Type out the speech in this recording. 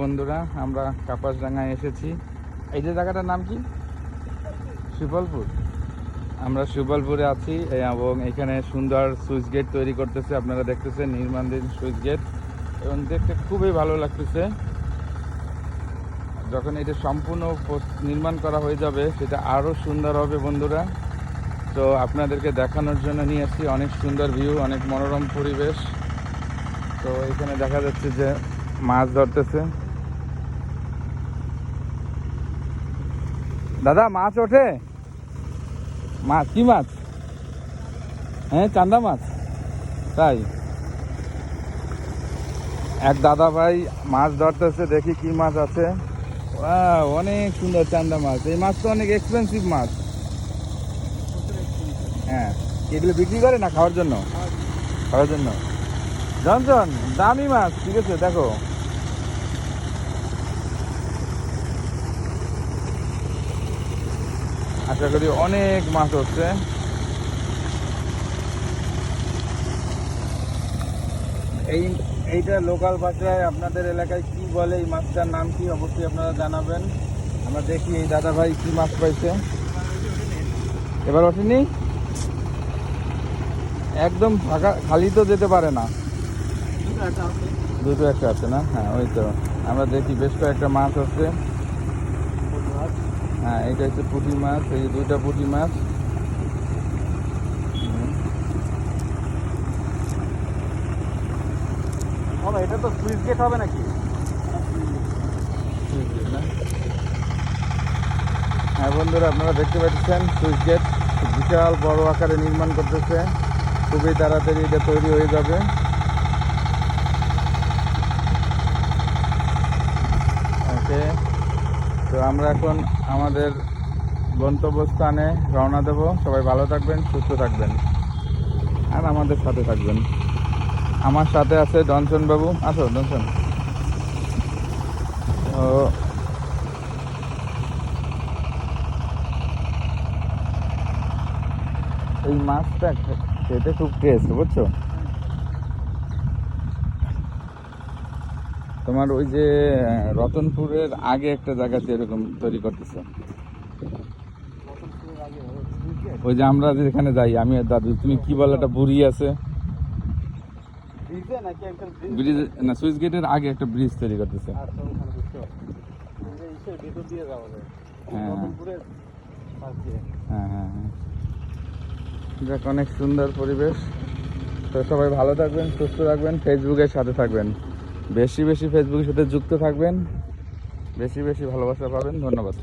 বন্ধুরা, আমরা কাপাসডাঙ্গায় এসেছি। এই যে জায়গাটার নাম কি? সুফলপুর। আমরা সুফলপুরে আছি এবং এখানে সুন্দর সুইচ গেট তৈরি করতেছে। আপনারা দেখতেছেন নির্মাণাধীন সুইচ গেট এবং দেখতে খুবই ভালো লাগতেছে। যখন এটা সম্পূর্ণ নির্মাণ করা হয়ে যাবে সেটা আরও সুন্দর হবে বন্ধুরা। তো আপনাদেরকে দেখানোর জন্য নিয়ে আসছি। অনেক সুন্দর ভিউ, অনেক মনোরম পরিবেশ। তো এখানে দেখা যাচ্ছে যে মাছ ধরতেছে। দাদা, মাছ ওঠে? মাছ কি মাছ? হ্যাঁ, চান্দা মাছ। তাই এক দাদা ভাই মাছ ধরতেছে, দেখি কি মাছ আছে। অনেক সুন্দর চান্দা মাছ। এই মাছ তো অনেক এক্সপেন্সিভ মাছ। হ্যাঁ, এগুলো বিক্রি করে না খাওয়ার জন্য? খাওয়ার জন্য জনসন দামি মাছ। ঠিক আছে, দেখো আশা করি অনেক মাছ হচ্ছে। এইটা লোকাল ভাষায় আপনাদের এলাকায় কি বলে, এই মাছটার নাম কি অবশ্যই আপনারা জানাবেন। আমরা দেখি এই দাদা ভাই কি মাছ পাইছে। এবার ওঠেনি, একদম ফাঁকা, খালি তো যেতে পারে না। দুটো একটা আছে না? হ্যাঁ, ওই তো আমরা দেখি বেশ কয়েকটা মাছ হচ্ছে। হ্যাঁ, এইটা হচ্ছে পুঁটি মাছ। এই যে দুইটা পুঁটি মাছ। এটা তো সুইচ গেট হবে নাকি? হ্যাঁ বন্ধুরা, আপনারা দেখতে পাচ্ছেন সুইচ গেট বিশাল বড় আকারে নির্মাণ করতেছে। খুবই তাড়াতাড়ি এটা তৈরি হয়ে যাবে। ওকে, তো আমরা এখন আমাদের গন্তব্যস্থানে রওনা দেব। সবাই ভালো থাকবেন, সুস্থ থাকবেন আর আমাদের সাথে থাকবেন। আমার সাথে আছে ডনসন বাবু। আসো ডনসন। তো এই মাছটা খেতে খুব টেস্ট, বুঝছো? তোমার ওই যে রতনপুরের আগে একটা জায়গাতে এরকম তৈরি করতেছে। ওই যে আমরা যেখানে যাই, আমি আর দাদু, তুমি কি বলো, একটা বুড়ি আছে ব্রিজ না, সুইচ গেটের আগে একটা ব্রিজ তৈরি করতেছে। হ্যাঁ হ্যাঁ হ্যাঁ হ্যাঁ, দেখ অনেক সুন্দর পরিবেশ। তো সবাই ভালো থাকবেন, সুস্থ থাকবেন, ফেসবুকের সাথে থাকবেন, বেশি বেশি ফেসবুকের সাথে যুক্ত থাকবেন, বেশি বেশি ভালোবাসা পাবেন। ধন্যবাদ।